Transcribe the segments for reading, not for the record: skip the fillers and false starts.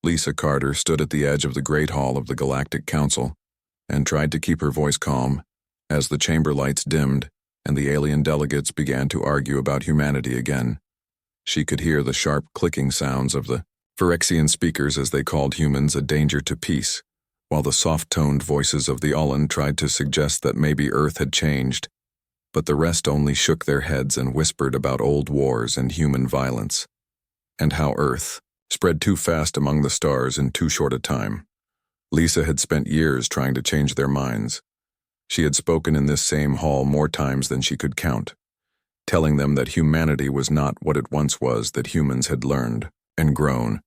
Lisa Carter stood at the edge of the Great Hall of the Galactic Council and tried to keep her voice calm as the chamber lights dimmed and the alien delegates began to argue about humanity again. She could hear the sharp clicking sounds of the Phyrexian speakers as they called humans a danger to peace, while the soft-toned voices of the Ullan tried to suggest that maybe Earth had changed, but the rest only shook their heads and whispered about old wars and human violence, and how Earth spread too fast among the stars in too short a time. Lisa had spent years trying to change their minds. She had spoken in this same hall more times than she could count, telling them that humanity was not what it once was, that humans had learned and grown.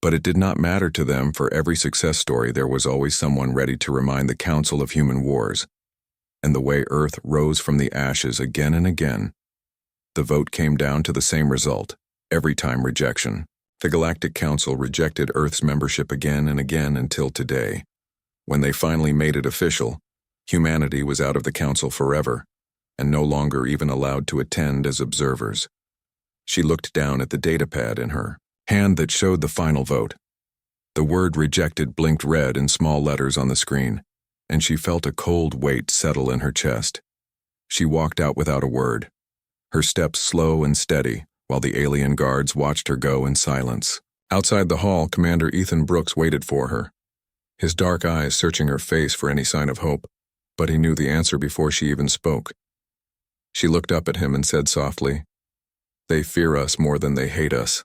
But it did not matter to them. For every success story there was always someone ready to remind the Council of Human Wars, and the way Earth rose from the ashes again and again. The vote came down to the same result, every time rejection. The Galactic Council rejected Earth's membership again and again until today. When they finally made it official, humanity was out of the Council forever, and no longer even allowed to attend as observers. She looked down at the datapad in her hand that showed the final vote. The word rejected blinked red in small letters on the screen, and she felt a cold weight settle in her chest. She walked out without a word, her steps slow and steady, while the alien guards watched her go in silence. Outside the hall, Commander Ethan Brooks waited for her, his dark eyes searching her face for any sign of hope, but he knew the answer before she even spoke. She looked up at him and said softly, "They fear us more than they hate us."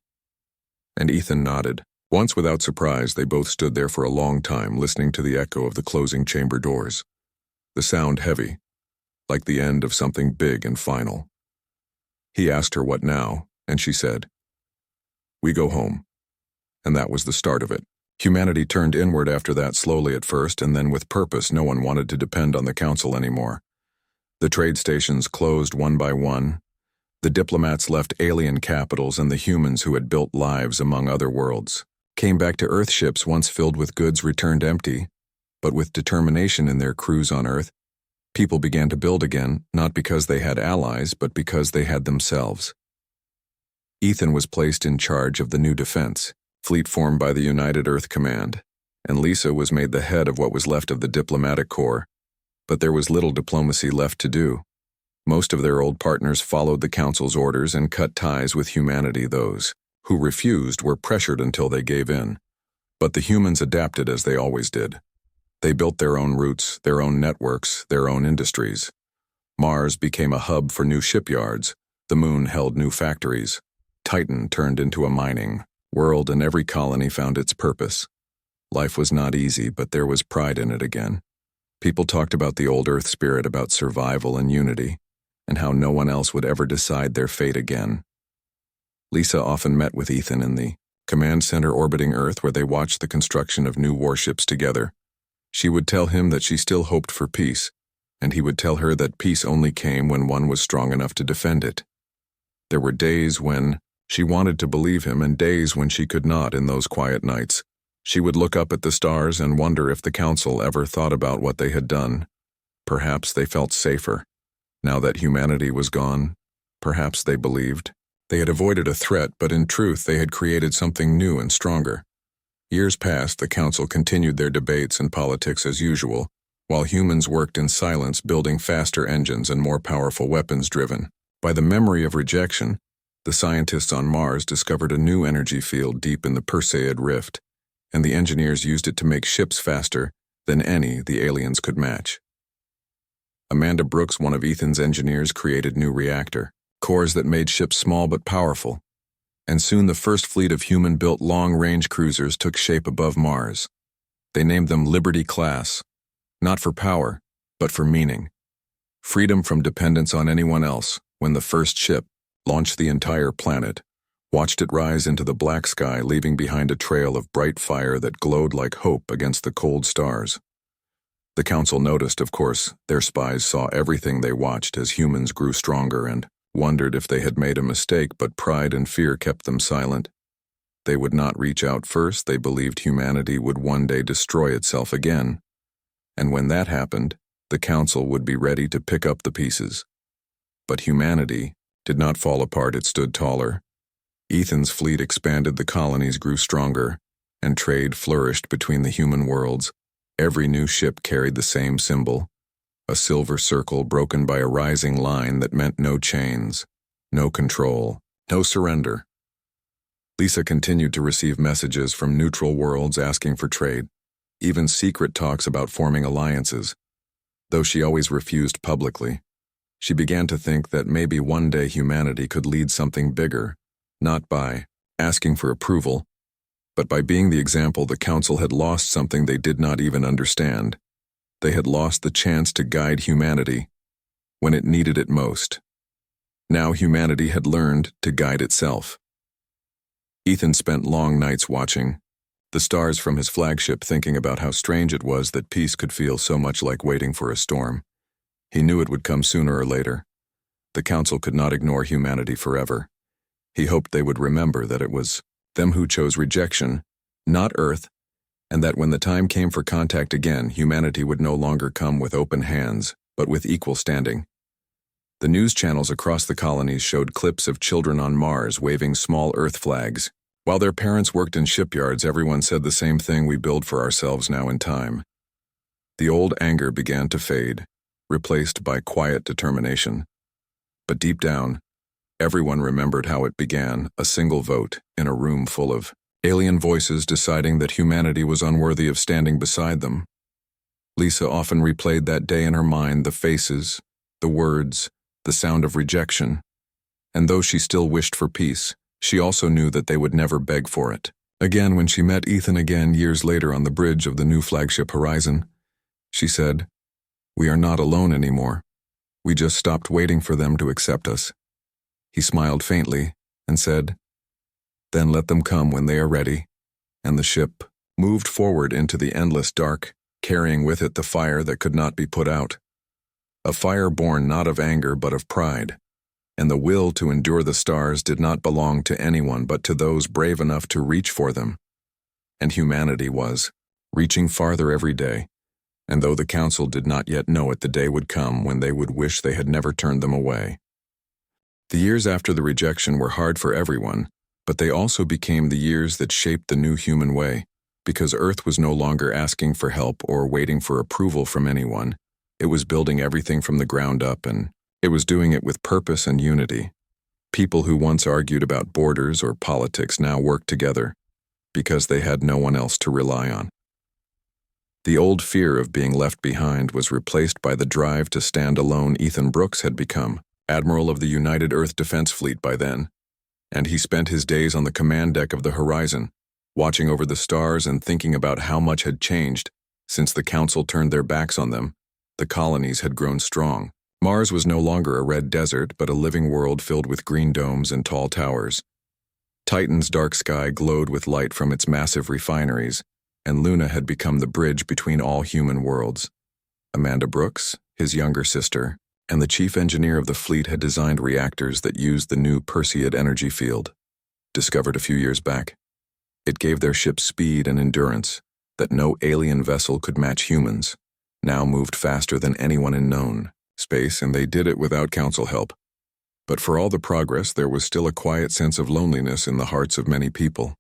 And Ethan nodded. Once without surprise, they both stood there for a long time, listening to the echo of the closing chamber doors. The sound heavy, like the end of something big and final. He asked her what now, and she said, "We go home." And that was the start of it. Humanity turned inward after that, slowly at first, and then with purpose. No one wanted to depend on the Council anymore. The trade stations closed one by one. The diplomats left alien capitals, and the humans who had built lives among other worlds came back to Earth. Ships once filled with goods returned empty, but with determination in their crews on Earth, people began to build again, not because they had allies, but because they had themselves. Ethan was placed in charge of the new defense fleet formed by the United Earth Command, and Lisa was made the head of what was left of the diplomatic corps, but there was little diplomacy left to do. Most of their old partners followed the Council's orders and cut ties with humanity. Those who refused were pressured until they gave in. But the humans adapted as they always did. They built their own routes, their own networks, their own industries. Mars became a hub for new shipyards. The Moon held new factories. Titan turned into a mining world, and every colony found its purpose. Life was not easy, but there was pride in it again. People talked about the old Earth spirit, about survival and unity, and how no one else would ever decide their fate again. Lisa often met with Ethan in the command center orbiting Earth, where they watched the construction of new warships together. She would tell him that she still hoped for peace, and he would tell her that peace only came when one was strong enough to defend it. There were days when she wanted to believe him, and days when she could not. In those quiet nights, she would look up at the stars and wonder if the Council ever thought about what they had done. Perhaps they felt safer. Now that humanity was gone, perhaps they believed they had avoided a threat, but in truth they had created something new and stronger. Years passed. The Council continued their debates and politics as usual, while humans worked in silence, building faster engines and more powerful weapons driven by the memory of rejection. The scientists on Mars discovered a new energy field deep in the Perseid Rift, and the engineers used it to make ships faster than any the aliens could match. Amanda Brooks, one of Ethan's engineers, created new reactor cores that made ships small but powerful, and soon the first fleet of human-built long-range cruisers took shape above Mars. They named them Liberty Class, not for power, but for meaning. Freedom from dependence on anyone else. When the first ship launched, the entire planet watched it rise into the black sky, leaving behind a trail of bright fire that glowed like hope against the cold stars. The Council noticed, of course. Their spies saw everything they watched as humans grew stronger and wondered if they had made a mistake, but pride and fear kept them silent. They would not reach out first. They believed humanity would one day destroy itself again. And when that happened, the Council would be ready to pick up the pieces. But humanity did not fall apart. It stood taller. Ethan's fleet expanded, the colonies grew stronger, and trade flourished between the human worlds. Every new ship carried the same symbol, a silver circle broken by a rising line that meant no chains, no control, no surrender. Lisa continued to receive messages from neutral worlds asking for trade, even secret talks about forming alliances. Though she always refused publicly, she began to think that maybe one day humanity could lead something bigger, not by asking for approval, but by being the example. The Council had lost something they did not even understand. They had lost the chance to guide humanity when it needed it most. Now humanity had learned to guide itself. Ethan spent long nights watching the stars from his flagship, thinking about how strange it was that peace could feel so much like waiting for a storm. He knew it would come sooner or later. The Council could not ignore humanity forever. He hoped they would remember that it was them who chose rejection, not Earth, and that when the time came for contact again, humanity would no longer come with open hands, but with equal standing. The news channels across the colonies showed clips of children on Mars waving small Earth flags. While their parents worked in shipyards, everyone said the same thing: we build for ourselves now in time. The old anger began to fade, replaced by quiet determination. But deep down, everyone remembered how it began: a single vote in a room full of alien voices deciding that humanity was unworthy of standing beside them. Lisa often replayed that day in her mind, the faces, the words, the sound of rejection. And though she still wished for peace, she also knew that they would never beg for it. Again, when she met Ethan again years later on the bridge of the new flagship Horizon, she said, "We are not alone anymore. We just stopped waiting for them to accept us." He smiled faintly and said, "Then let them come when they are ready." And the ship moved forward into the endless dark, carrying with it the fire that could not be put out. A fire born not of anger but of pride. And the will to endure the stars did not belong to anyone but to those brave enough to reach for them. And humanity was reaching farther every day, and though the Council did not yet know it, the day would come when they would wish they had never turned them away. The years after the rejection were hard for everyone, but they also became the years that shaped the new human way, because Earth was no longer asking for help or waiting for approval from anyone. It was building everything from the ground up, and it was doing it with purpose and unity. People who once argued about borders or politics now worked together because they had no one else to rely on. The old fear of being left behind was replaced by the drive to stand alone. Ethan Brooks had become Admiral of the United Earth Defense Fleet by then, and he spent his days on the command deck of the Horizon, watching over the stars and thinking about how much had changed since the Council turned their backs on them. The colonies had grown strong. Mars was no longer a red desert, but a living world filled with green domes and tall towers. Titan's dark sky glowed with light from its massive refineries, and Luna had become the bridge between all human worlds. Amanda Brooks, his younger sister, and the chief engineer of the fleet had designed reactors that used the new Perseid energy field, discovered a few years back. It gave their ship speed and endurance that no alien vessel could match. Humans now moved faster than anyone in known space, and they did it without Council help. But for all the progress, there was still a quiet sense of loneliness in the hearts of many people.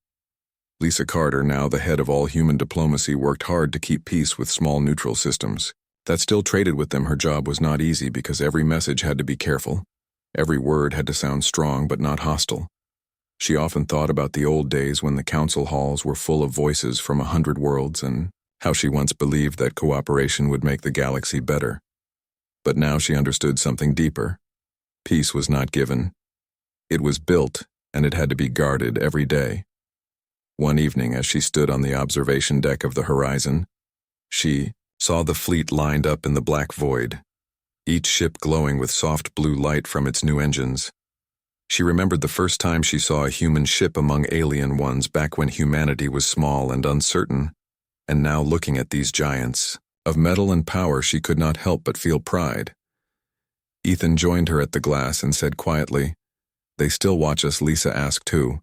Lisa Carter, now the head of all human diplomacy, worked hard to keep peace with small neutral systems that still traded with them. Her job was not easy because every message had to be careful. Every word had to sound strong but not hostile. She often thought about the old days when the Council halls were full of voices from 100 worlds, and how she once believed that cooperation would make the galaxy better. But now she understood something deeper. Peace was not given. It was built, and it had to be guarded every day. One evening, as she stood on the observation deck of the Horizon, she saw the fleet lined up in the black void, each ship glowing with soft blue light from its new engines. She remembered the first time she saw a human ship among alien ones back when humanity was small and uncertain, and now looking at these giants of metal and power, she could not help but feel pride. Ethan joined her at the glass and said quietly, "They still watch us?" Lisa asked who,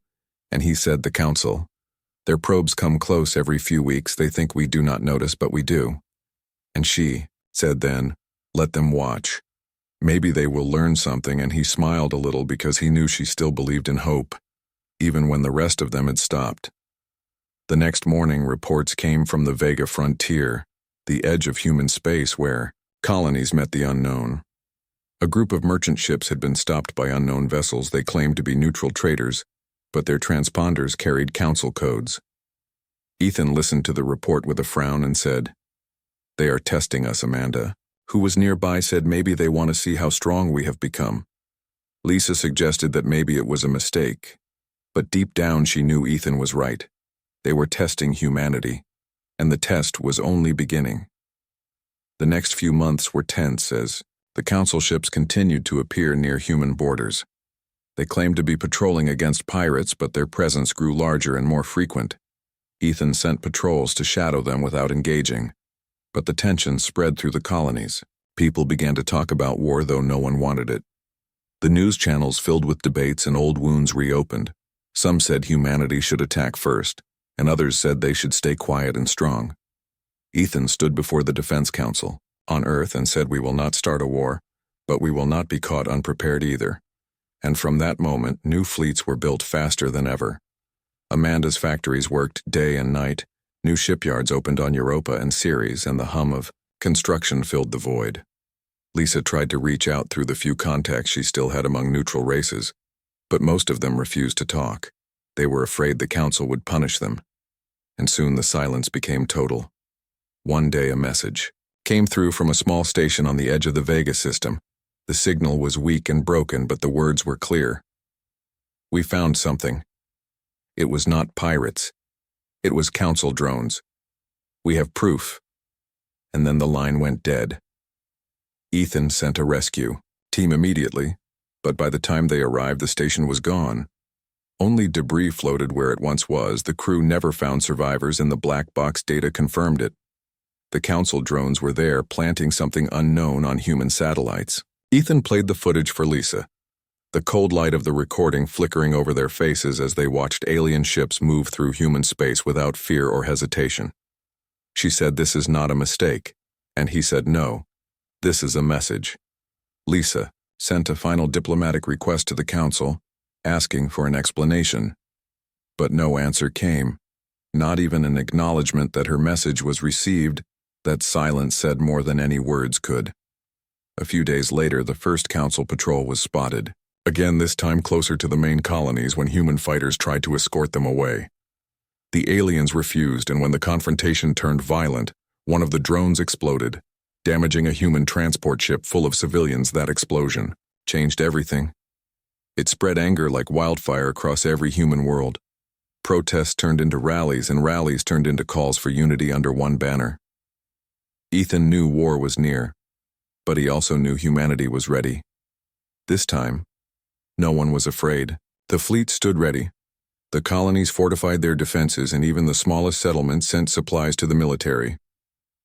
and he said, "The Council. Their probes come close every few weeks. They think we do not notice, but we do." And she said then, "Let them watch. Maybe they will learn something," and he smiled a little because he knew she still believed in hope, even when the rest of them had stopped. The next morning, reports came from the Vega frontier, the edge of human space where colonies met the unknown. A group of merchant ships had been stopped by unknown vessels they claimed to be neutral traders, but their transponders carried council codes. Ethan listened to the report with a frown and said, "They are testing us, Amanda," who was nearby said maybe they want to see how strong we have become. Lisa suggested that maybe it was a mistake, but deep down she knew Ethan was right. They were testing humanity, and the test was only beginning. The next few months were tense as the council ships continued to appear near human borders. They claimed to be patrolling against pirates, but their presence grew larger and more frequent. Ethan sent patrols to shadow them without engaging, but the tension spread through the colonies. People began to talk about war, though no one wanted it. The news channels filled with debates and old wounds reopened. Some said humanity should attack first, and others said they should stay quiet and strong. Ethan stood before the Defense Council on Earth and said, "We will not start a war, but we will not be caught unprepared either." And from that moment, new fleets were built faster than ever. Amanda's factories worked day and night, new shipyards opened on Europa and Ceres, and the hum of construction filled the void. Lisa tried to reach out through the few contacts she still had among neutral races, but most of them refused to talk. They were afraid the council would punish them. And soon the silence became total. One day a message came through from a small station on the edge of the Vega system. The signal was weak and broken, but the words were clear. "We found something. It was not pirates. It was council drones. We have proof." And then the line went dead. Ethan sent a rescue team immediately, but by the time they arrived, the station was gone. Only debris floated where it once was. The crew never found survivors, and the black box data confirmed it. The council drones were there, planting something unknown on human satellites. Ethan played the footage for Lisa, the cold light of the recording flickering over their faces as they watched alien ships move through human space without fear or hesitation. She said, "This is not a mistake," and he said, "No, this is a message." Lisa sent a final diplomatic request to the council, asking for an explanation. But no answer came, not even an acknowledgement that her message was received. That silence said more than any words could. A few days later, the first council patrol was spotted, again this time closer to the main colonies when human fighters tried to escort them away. The aliens refused, and when the confrontation turned violent, one of the drones exploded, damaging a human transport ship full of civilians. That explosion changed everything. It spread anger like wildfire across every human world. Protests turned into rallies, and rallies turned into calls for unity under one banner. Ethan knew war was near, but he also knew humanity was ready. This time, no one was afraid. The fleet stood ready. The colonies fortified their defenses, and even the smallest settlements sent supplies to the military.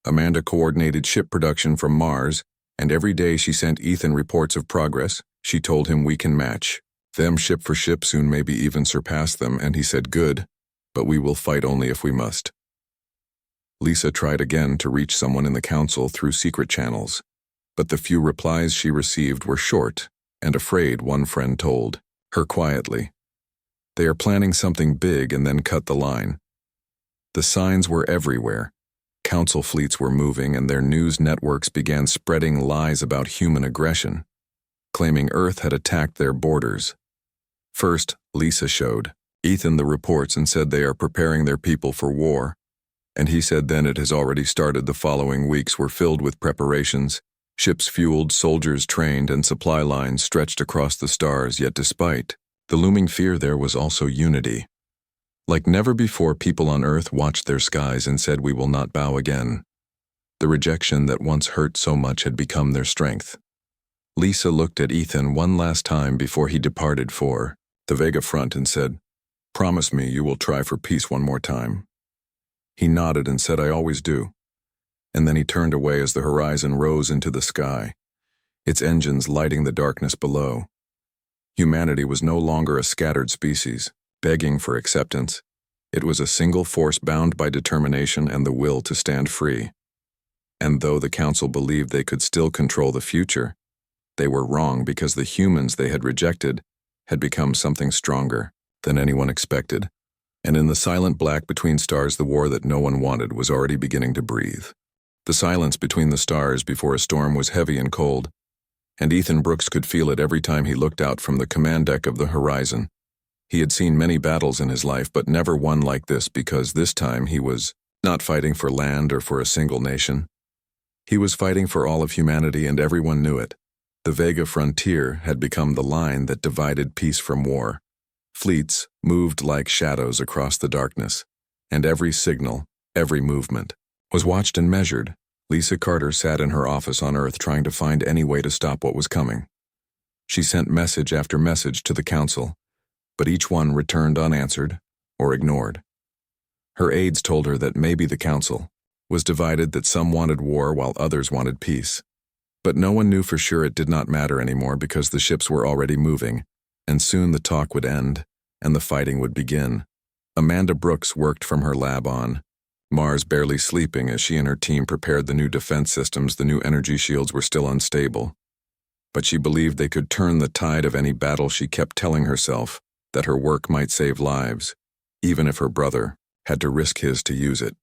Amanda coordinated ship production from Mars, and every day she sent Ethan reports of progress. She told him, "We can match them ship for ship, soon maybe even surpass them," and he said, "Good, but we will fight only if we must." Lisa tried again to reach someone in the council through secret channels, but the few replies she received were short and afraid. One friend told her quietly, "They are planning something big," and then cut the line. The signs were everywhere. Council fleets were moving, and their news networks began spreading lies about human aggression, claiming Earth had attacked their borders. First, Lisa showed Ethan the reports and said they are preparing their people for war. And he said then it has already started. The following weeks were filled with preparations, ships fueled, soldiers trained, and supply lines stretched across the stars. Yet despite the looming fear, there was also unity. Like never before, people on Earth watched their skies and said, "We will not bow again." The rejection that once hurt so much had become their strength. Lisa looked at Ethan one last time before he departed for the Vega front and said, "Promise me you will try for peace one more time." He nodded and said, "I always do." And then he turned away as the horizon rose into the sky, its engines lighting the darkness below. Humanity was no longer a scattered species, begging for acceptance. It was a single force bound by determination and the will to stand free. And though the council believed they could still control the future, they were wrong, because the humans they had rejected had become something stronger than anyone expected. And in the silent black between stars, the war that no one wanted was already beginning to breathe. The silence between the stars before a storm was heavy and cold, and Ethan Brooks could feel it every time he looked out from the command deck of the horizon. He had seen many battles in his life, but never one like this, because this time he was not fighting for land or for a single nation. He was fighting for all of humanity, and everyone knew it. The Vega frontier had become the line that divided peace from war. Fleets moved like shadows across the darkness, and every signal, every movement, was watched and measured. Lisa Carter sat in her office on Earth trying to find any way to stop what was coming. She sent message after message to the Council, but each one returned unanswered or ignored. Her aides told her that maybe the Council was divided, that some wanted war while others wanted peace. But no one knew for sure. It did not matter anymore, because the ships were already moving, and soon the talk would end and the fighting would begin. Amanda Brooks worked from her lab on Mars, barely sleeping as she and her team prepared the new defense systems. The new energy shields were still unstable, but she believed they could turn the tide of any battle. She kept telling herself that her work might save lives, even if her brother had to risk his to use it.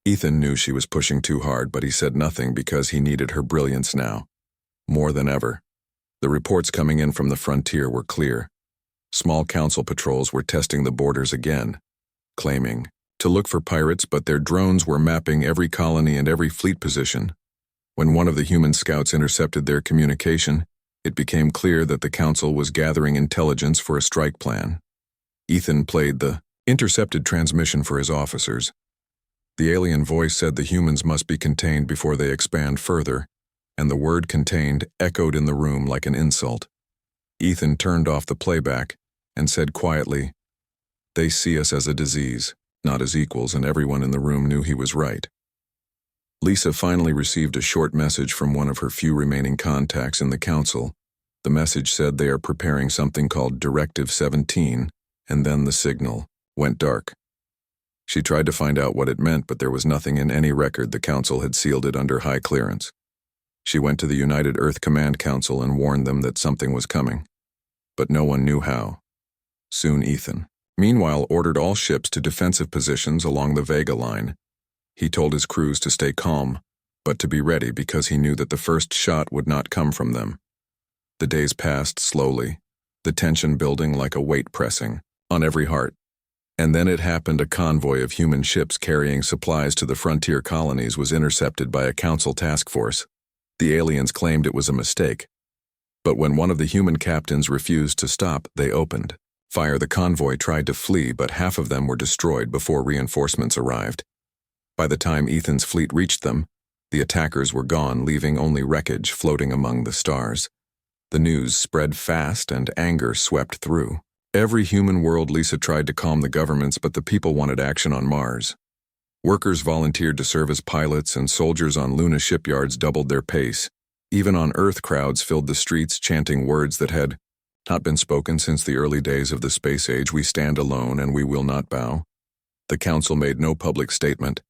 Ethan knew she was pushing too hard, but he said nothing because he needed her brilliance now, more than ever. The reports coming in from the frontier were clear. Small council patrols were testing the borders again, claiming to look for pirates, but their drones were mapping every colony and every fleet position. When one of the human scouts intercepted their communication, it became clear that the council was gathering intelligence for a strike plan. Ethan played the intercepted transmission for his officers. The alien voice said the humans must be contained before they expand further, and the word contained echoed in the room like an insult. Ethan turned off the playback and said quietly, "They see us as a disease, not as equals," and everyone in the room knew he was right. Lisa finally received a short message from one of her few remaining contacts in the council. The message said they are preparing something called Directive 17, and then the signal went dark. She tried to find out what it meant, but there was nothing in any record. The council had sealed it under high clearance. She went to the United Earth Command Council and warned them that something was coming, but no one knew how. Soon Ethan, meanwhile, ordered all ships to defensive positions along the Vega line. He told his crews to stay calm, but to be ready, because he knew that the first shot would not come from them. The days passed slowly, the tension building like a weight pressing on every heart. And then it happened. A convoy of human ships carrying supplies to the frontier colonies was intercepted by a council task force. The aliens claimed it was a mistake, but when one of the human captains refused to stop, they opened fire. The convoy tried to flee, but half of them were destroyed before reinforcements arrived. By the time Ethan's fleet reached them, the attackers were gone, leaving only wreckage floating among the stars. The news spread fast and anger swept through every human world. Lisa tried to calm the governments, but the people wanted action on Mars. Workers volunteered to serve as pilots, and soldiers on Luna shipyards doubled their pace. Even on Earth, crowds filled the streets chanting words that had not been spoken since the early days of the space age. "We stand alone and we will not bow." The council made no public statement,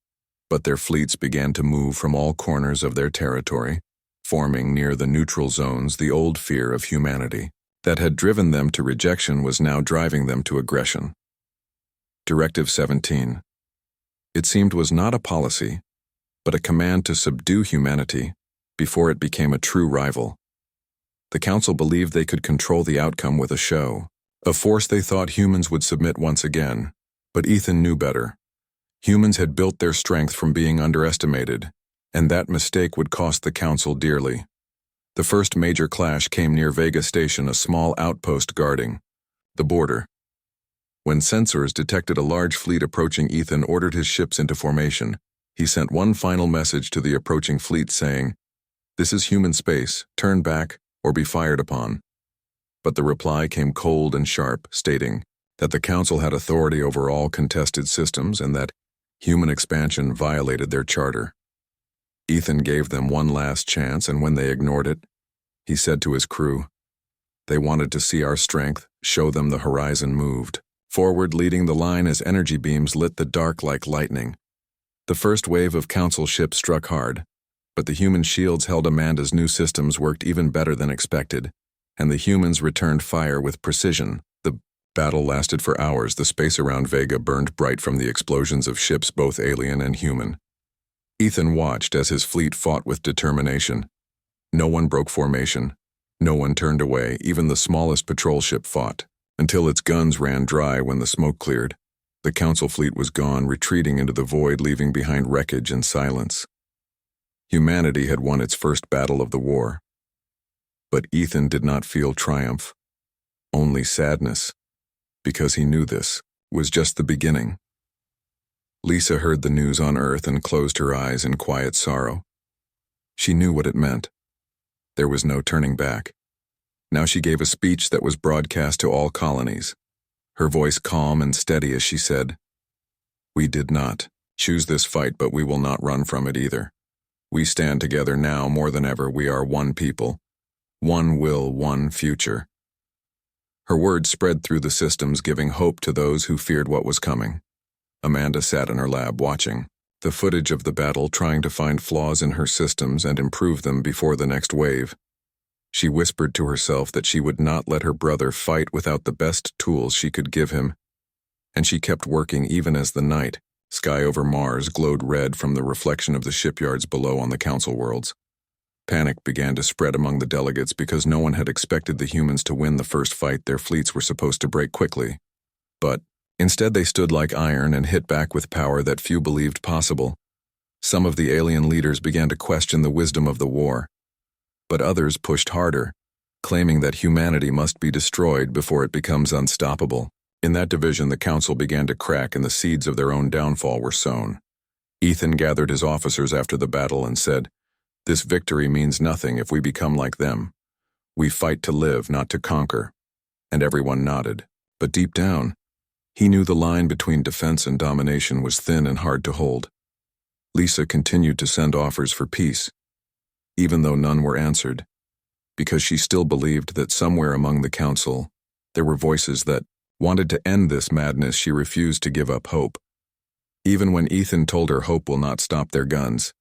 but their fleets began to move from all corners of their territory, forming near the neutral zones. The old fear of humanity that had driven them to rejection was now driving them to aggression. Directive 17. It seemed was not a policy, but a command to subdue humanity before it became a true rival. The council believed they could control the outcome with a show, a force they thought humans would submit once again. But Ethan knew better. Humans had built their strength from being underestimated, and that mistake would cost the council dearly. The first major clash came near Vega Station, a small outpost guarding the border. When sensors detected a large fleet approaching, Ethan ordered his ships into formation. He sent one final message to the approaching fleet saying, "This is human space, turn back or be fired upon." But the reply came cold and sharp, stating that the council had authority over all contested systems and that human expansion violated their charter. Ethan gave them one last chance, and when they ignored it, he said to his crew, "They wanted to see our strength, show them the horizon moved forward," leading the line as energy beams lit the dark like lightning. The first wave of council ships struck hard, but the human shields held. Amanda's new systems worked even better than expected, and the humans returned fire with precision. The Battle lasted for hours. The space around Vega burned bright from the explosions of ships, both alien and human. Ethan watched as his fleet fought with determination. No one broke formation. No one turned away. Even the smallest patrol ship fought, until its guns ran dry when the smoke cleared. The Council fleet was gone, retreating into the void, leaving behind wreckage and silence. Humanity had won its first battle of the war. But Ethan did not feel triumph, only sadness, because he knew this was just the beginning. Lisa heard the news on Earth and closed her eyes in quiet sorrow. She knew what it meant. There was no turning back. Now she gave a speech that was broadcast to all colonies, her voice calm and steady as she said, "We did not choose this fight, but we will not run from it either. We stand together now more than ever. We are one people, one will, one future." Her words spread through the systems, giving hope to those who feared what was coming. Amanda sat in her lab watching the footage of the battle, trying to find flaws in her systems and improve them before the next wave. She whispered to herself that she would not let her brother fight without the best tools she could give him. And she kept working even as the night sky over Mars glowed red from the reflection of the shipyards below on the Council worlds. Panic began to spread among the delegates because no one had expected the humans to win the first fight their fleets were supposed to break quickly. But instead they stood like iron and hit back with power that few believed possible. Some of the alien leaders began to question the wisdom of the war. But others pushed harder, claiming that humanity must be destroyed before it becomes unstoppable. In that division, the Council began to crack and the seeds of their own downfall were sown. Ethan gathered his officers after the battle and said, "This victory means nothing if we become like them. We fight to live, not to conquer." And everyone nodded. But deep down, he knew the line between defense and domination was thin and hard to hold. Lisa continued to send offers for peace, even though none were answered, because she still believed that somewhere among the Council, there were voices that wanted to end this madness. She refused to give up hope. Even when Ethan told her hope will not stop their guns,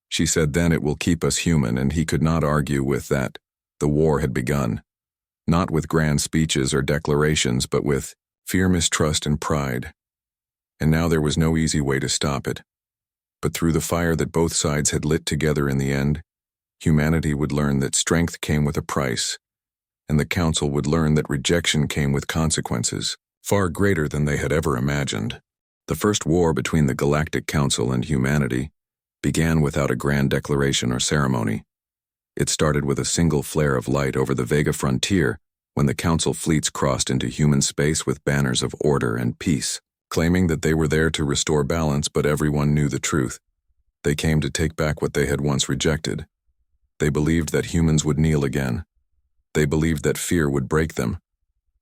she said then it will keep us human, and he could not argue with that. The war had begun, not with grand speeches or declarations, but with fear, mistrust, and pride. And now there was no easy way to stop it. But through the fire that both sides had lit together in the end, humanity would learn that strength came with a price, and the Council would learn that rejection came with consequences, far greater than they had ever imagined. The first war between the Galactic Council and humanity began without a grand declaration or ceremony. It started with a single flare of light over the Vega frontier when the Council fleets crossed into human space with banners of order and peace, claiming that they were there to restore balance, but everyone knew the truth. They came to take back what they had once rejected. They believed that humans would kneel again. They believed that fear would break them,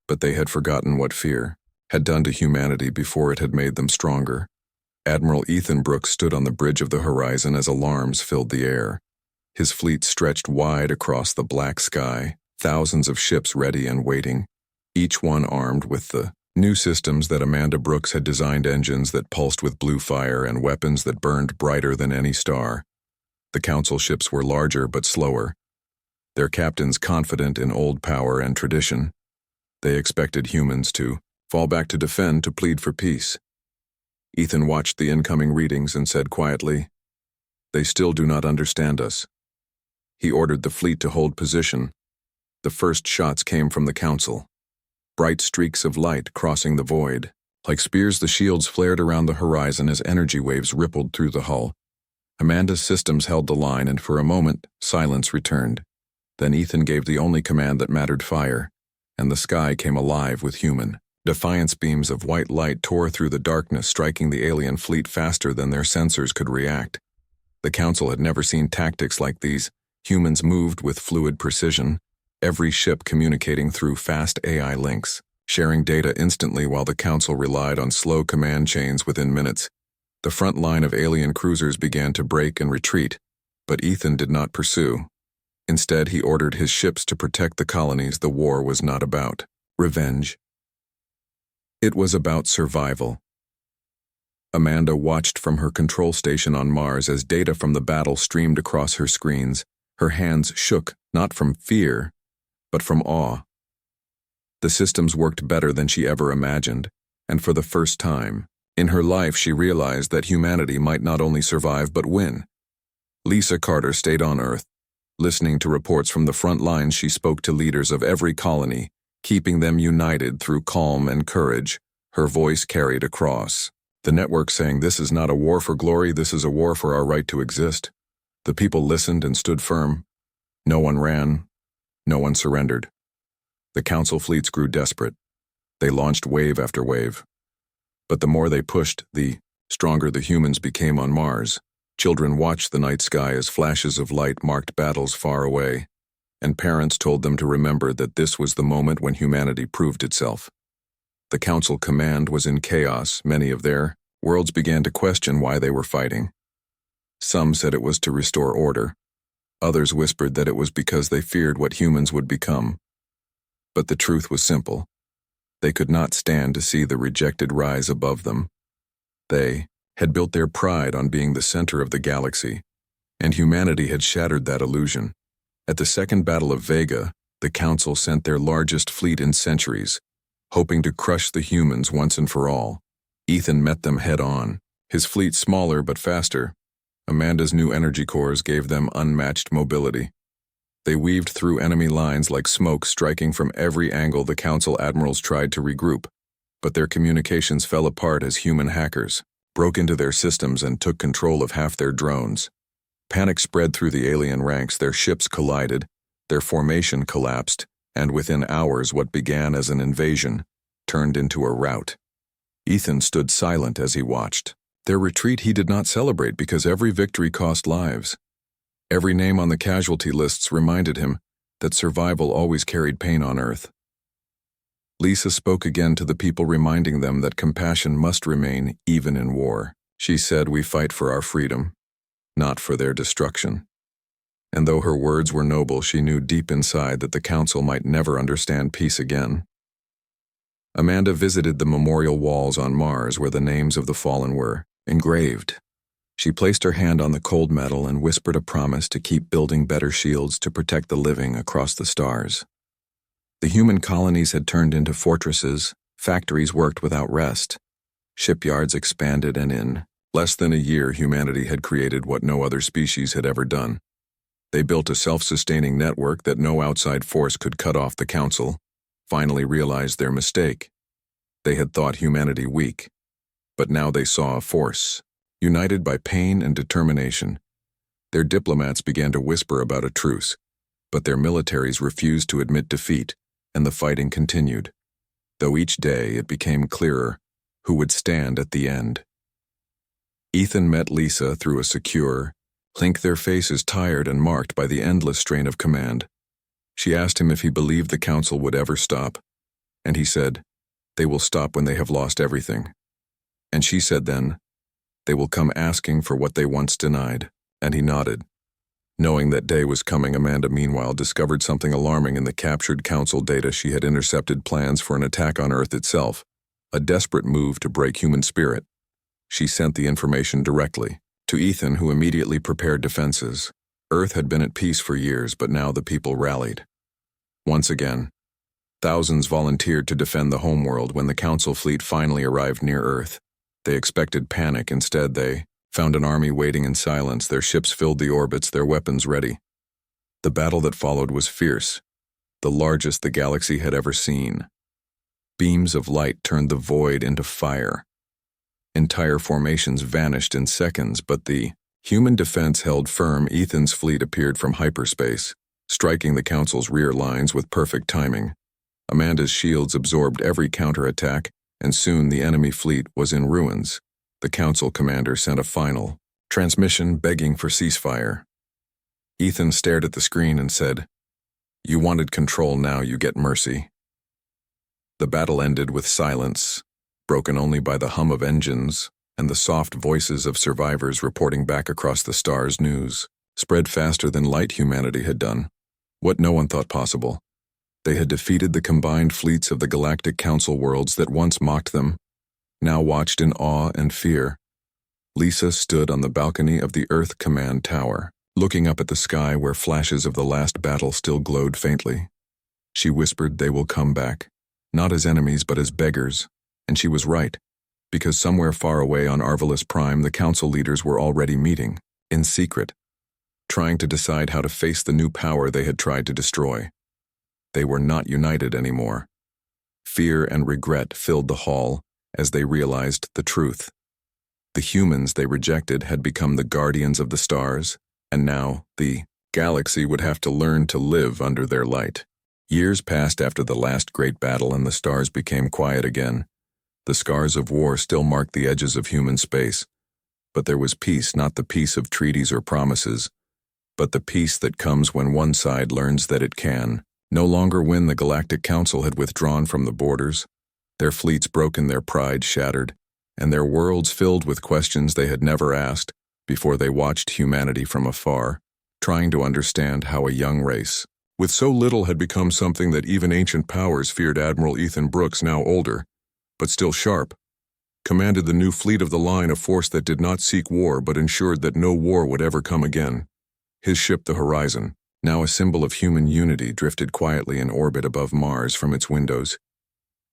but they had forgotten what fear had done to humanity before it had made them stronger. Admiral Ethan Brooks stood on the bridge of the horizon as alarms filled the air. His fleet stretched wide across the black sky, thousands of ships ready and waiting, each one armed with the new systems that Amanda Brooks had designed, engines that pulsed with blue fire and weapons that burned brighter than any star. The Council ships were larger but slower, their captains confident in old power and tradition. They expected humans to fall back to defend, to plead for peace. Ethan watched the incoming readings and said quietly, "They still do not understand us." He ordered the fleet to hold position. The first shots came from the Council. Bright streaks of light crossing the void. Like spears, the shields flared around the horizon as energy waves rippled through the hull. Amanda's systems held the line, and for a moment, silence returned. Then Ethan gave the only command that mattered: fire, and the sky came alive with human. Defiance beams of white light tore through the darkness, striking the alien fleet faster than their sensors could react. The Council had never seen tactics like these. Humans moved with fluid precision, every ship communicating through fast AI links, sharing data instantly while the Council relied on slow command chains within minutes. The front line of alien cruisers began to break and retreat, but Ethan did not pursue. Instead, he ordered his ships to protect the colonies. The war was not about revenge. It was about survival. Amanda watched from her control station on Mars as data from the battle streamed across her screens. Her hands shook, not from fear, but from awe. The systems worked better than she ever imagined, and for the first time in her life she realized that humanity might not only survive but win. Lisa Carter stayed on Earth. Listening to reports from the front lines, she spoke to leaders of every colony, keeping them united through calm and courage. Her voice carried across the network, saying, "This is not a war for glory, this is a war for our right to exist." The people listened and stood firm. No one ran, no one surrendered. The council fleets grew desperate. They launched wave after wave. But the more they pushed, the stronger the humans became on Mars. Children watched the night sky as flashes of light marked battles far away, and parents told them to remember that this was the moment when humanity proved itself. The council command was in chaos. Many of their worlds began to question why they were fighting. Some said it was to restore order. Others whispered that it was because they feared what humans would become. But the truth was simple. They could not stand to see the rejected rise above them. They had built their pride on being the center of the galaxy, and humanity had shattered that illusion. At the Second Battle of Vega, the Council sent their largest fleet in centuries, hoping to crush the humans once and for all. Ethan met them head-on, his fleet smaller but faster. Amanda's new energy cores gave them unmatched mobility. They weaved through enemy lines like smoke, striking from every angle. The Council admirals tried to regroup, but their communications fell apart as human hackers broke into their systems and took control of half their drones. Panic spread through the alien ranks. Their ships collided, their formation collapsed, and within hours what began as an invasion turned into a rout. Ethan stood silent as he watched. Their retreat he did not celebrate because every victory cost lives. Every name on the casualty lists reminded him that survival always carried pain on Earth. Lisa spoke again to the people, reminding them that compassion must remain even in war. She said, "We fight for our freedom, not for their destruction." And though her words were noble, she knew deep inside that the Council might never understand peace again. Amanda visited the memorial walls on Mars where the names of the fallen were engraved. She placed her hand on the cold metal and whispered a promise to keep building better shields to protect the living across the stars. The human colonies had turned into fortresses, factories worked without rest, shipyards expanded, and in less than a year humanity had created what no other species had ever done. They built a self-sustaining network that no outside force could cut off. The Council finally realized their mistake. They had thought humanity weak, but now they saw a force, united by pain and determination. Their diplomats began to whisper about a truce, but their militaries refused to admit defeat, and the fighting continued. Though each day it became clearer who would stand at the end. Ethan met Lisa through a secure link, their faces tired and marked by the endless strain of command. She asked him if he believed the Council would ever stop, and he said, "They will stop when they have lost everything." And she said then, "They will come asking for what they once denied," and he nodded. Knowing that day was coming, Amanda meanwhile discovered something alarming in the captured Council data. She had intercepted plans for an attack on Earth itself, a desperate move to break human spirit. She sent the information directly to Ethan, who immediately prepared defenses. Earth had been at peace for years, but now the people rallied. Once again, thousands volunteered to defend the homeworld. When the Council fleet finally arrived near Earth, they expected panic. Instead, they found an army waiting in silence. Their ships filled the orbits, their weapons ready. The battle that followed was fierce, the largest the galaxy had ever seen. Beams of light turned the void into fire. Entire formations vanished in seconds, but the human defense held firm. Ethan's fleet appeared from hyperspace, striking the Council's rear lines with perfect timing. Amanda's shields absorbed every counterattack, and soon the enemy fleet was in ruins. The Council commander sent a final transmission begging for ceasefire. Ethan stared at the screen and said, "You wanted control, now you get mercy." The battle ended with silence, broken only by the hum of engines and the soft voices of survivors reporting back across the stars. News spread faster than light. Humanity had done what no one thought possible. They had defeated the combined fleets of the Galactic Council worlds that once mocked them, now watched in awe and fear. Lisa stood on the balcony of the Earth Command Tower, looking up at the sky where flashes of the last battle still glowed faintly. She whispered, "They will come back. not as enemies but as beggars, and she was right, because somewhere far away on Arvalus Prime the council leaders were already meeting, in secret, trying to decide how to face the new power they had tried to destroy. They were not united anymore. Fear and regret filled the hall as they realized the truth. The humans they rejected had become the guardians of the stars, and now the galaxy would have to learn to live under their light. Years passed after the last great battle and the stars became quiet again. The scars of war still marked the edges of human space, but there was peace, not the peace of treaties or promises, but the peace that comes when one side learns that it can no longer win. The Galactic Council had withdrawn from the borders, their fleets broken, their pride shattered, and their worlds filled with questions they had never asked before they watched humanity from afar, trying to understand how a young race, with so little, had become something that even ancient powers feared. Admiral Ethan Brooks, now older, but still sharp, commanded the new fleet of the Line, a force that did not seek war but ensured that no war would ever come again. His ship, the Horizon, now a symbol of human unity, drifted quietly in orbit above Mars from its windows.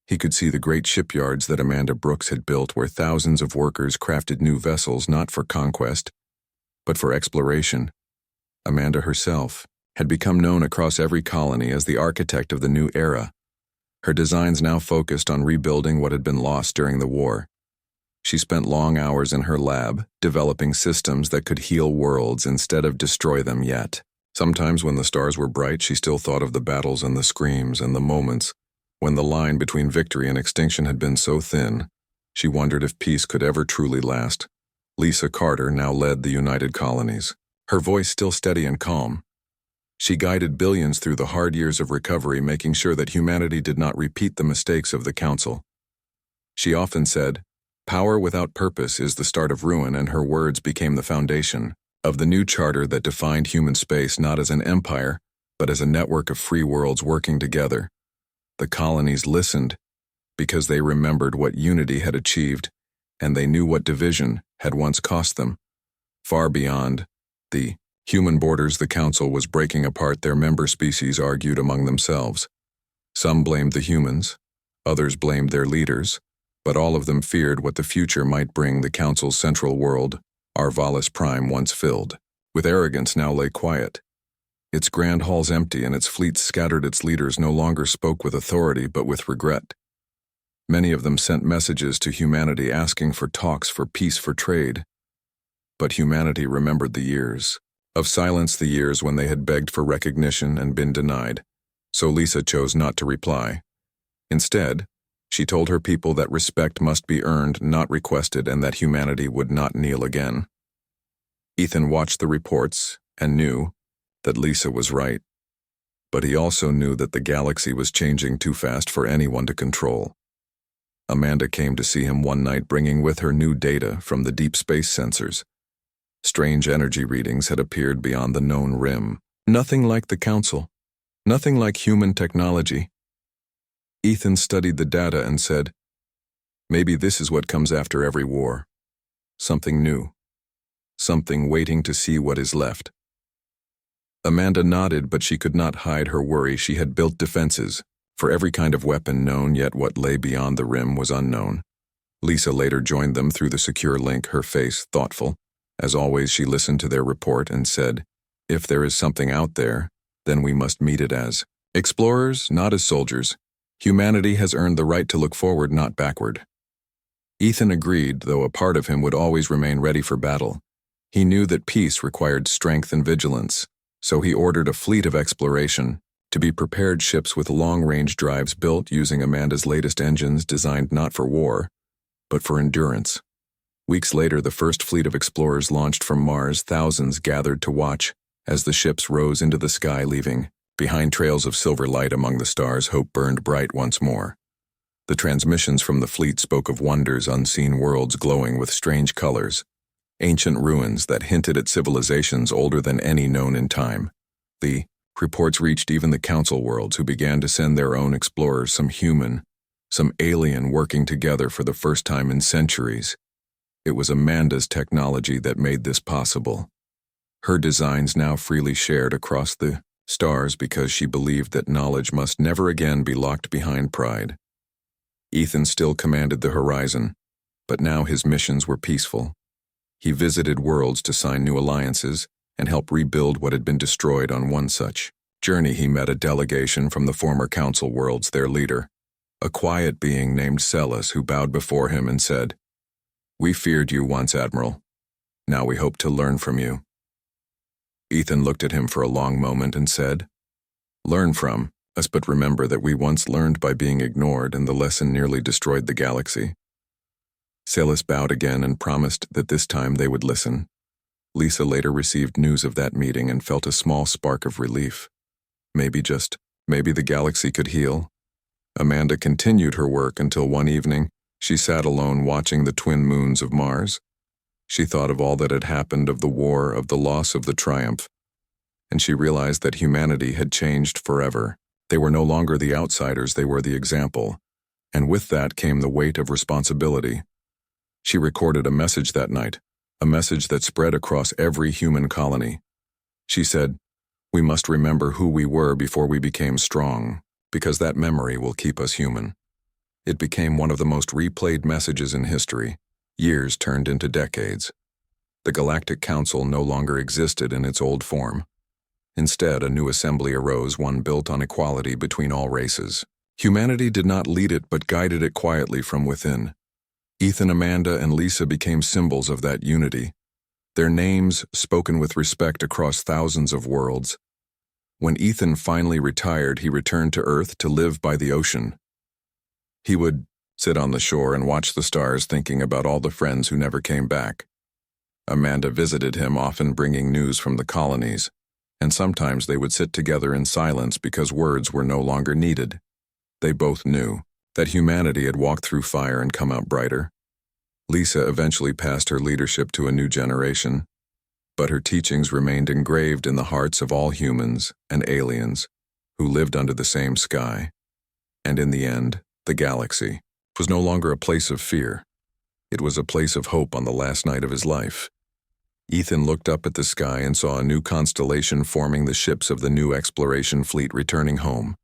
He could see the great shipyards that Amanda Brooks had built, where thousands of workers crafted new vessels not for conquest, but for exploration. Amanda herself had become known across every colony as the architect of the new era. Her designs now focused on rebuilding what had been lost during the war. She spent long hours in her lab, developing systems that could heal worlds instead of destroy them yet. Sometimes when the stars were bright, she still thought of the battles and the screams and the moments when the line between victory and extinction had been so thin. She wondered if peace could ever truly last. Lisa Carter now led the United Colonies, her voice still steady and calm. She guided billions through the hard years of recovery, making sure that humanity did not repeat the mistakes of the Council. She often said, "Power without purpose is the start of ruin," and her words became the foundation of the new charter that defined human space not as an empire, but as a network of free worlds working together. The colonies listened because they remembered what unity had achieved, and they knew what division had once cost them. Far beyond the human borders, the Council was breaking apart. Their member species argued among themselves. Some blamed the humans, others blamed their leaders, but all of them feared what the future might bring. The Council's central world, Arvalus Prime, once filled with arrogance, now lay quiet. Its grand halls empty and its fleets scattered. Its leaders no longer spoke with authority but with regret. Many of them sent messages to humanity asking for talks, for peace, for trade. But humanity remembered the years of silence, the years when they had begged for recognition and been denied. So Lisa chose not to reply. Instead, she told her people that respect must be earned, not requested, and that humanity would not kneel again. Ethan watched the reports and knew that Lisa was right. But he also knew that the galaxy was changing too fast for anyone to control. Amanda came to see him one night, bringing with her new data from the deep space sensors. Strange energy readings had appeared beyond the known rim. Nothing like the Council. Nothing like human technology. Ethan studied the data and said, "Maybe this is what comes after every war. Something new. Something waiting to see what is left." Amanda nodded, but she could not hide her worry. She had built defenses for every kind of weapon known, yet what lay beyond the rim was unknown. Lisa later joined them through the secure link, her face thoughtful. As always, she listened to their report and said, "If there is something out there, then we must meet it as explorers, not as soldiers. Humanity has earned the right to look forward, not backward." Ethan agreed, though a part of him would always remain ready for battle. He knew that peace required strength and vigilance, so he ordered a fleet of exploration to be prepared, ships with long-range drives built using Amanda's latest engines, designed not for war, but for endurance. Weeks later, the first fleet of explorers launched from Mars. Thousands gathered to watch as the ships rose into the sky, leaving behind trails of silver light among the stars. Hope burned bright once more. The transmissions from the fleet spoke of wonders, unseen worlds glowing with strange colors, ancient ruins that hinted at civilizations older than any known in time. The reports reached even the Council worlds, who began to send their own explorers, some human, some alien, working together for the first time in centuries. It was Amanda's technology that made this possible. Her designs now freely shared across the stars because she believed that knowledge must never again be locked behind pride. Ethan still commanded the horizon, but now his missions were peaceful. He visited worlds to sign new alliances and help rebuild what had been destroyed. On one such journey, he met a delegation from the former council worlds, their leader, a quiet being named Celis, who bowed before him and said, "We feared you once, Admiral. Now we hope to learn from you." Ethan looked at him for a long moment and said, "Learn from us, but remember that we once learned by being ignored, and the lesson nearly destroyed the galaxy." Celis bowed again and promised that this time they would listen. Lisa later received news of that meeting and felt a small spark of relief. Maybe the galaxy could heal. Amanda continued her work until one evening she sat alone watching the twin moons of Mars. She thought of all that had happened, of the war, of the loss of the triumph, and she realized that humanity had changed forever. They were no longer the outsiders, they were the example, and with that came the weight of responsibility. She recorded a message that night, a message that spread across every human colony. She said, "We must remember who we were before we became strong, because that memory will keep us human." It became one of the most replayed messages in history. Years turned into decades. The Galactic Council no longer existed in its old form. Instead, a new assembly arose, one built on equality between all races. Humanity did not lead it, but guided it quietly from within. Ethan, Amanda, and Lisa became symbols of that unity, their names spoken with respect across thousands of worlds. When Ethan finally retired, he returned to Earth to live by the ocean. He would sit on the shore and watch the stars, thinking about all the friends who never came back. Amanda visited him, often bringing news from the colonies, and sometimes they would sit together in silence because words were no longer needed. They both knew that humanity had walked through fire and come out brighter. Lisa eventually passed her leadership to a new generation, but her teachings remained engraved in the hearts of all humans and aliens who lived under the same sky. And in the end, the galaxy was no longer a place of fear. It was a place of hope on the last night of his life. Ethan looked up at the sky and saw a new constellation forming, the ships of the new exploration fleet returning home,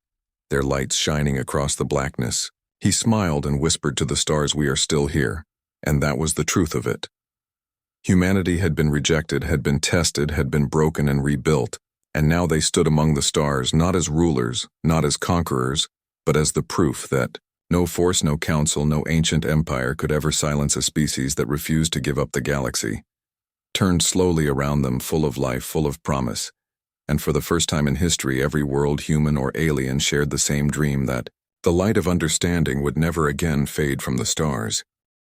their lights shining across the blackness. He smiled and whispered to the stars, "We are still here," and that was the truth of it. Humanity had been rejected, had been tested, had been broken and rebuilt, and now they stood among the stars, not as rulers, not as conquerors, but as the proof that no force, no council, no ancient empire could ever silence a species that refused to give up the galaxy. Turned slowly around them, full of life, full of promise, and for the first time in history, every world, human or alien, shared the same dream that the light of understanding would never again fade from the stars.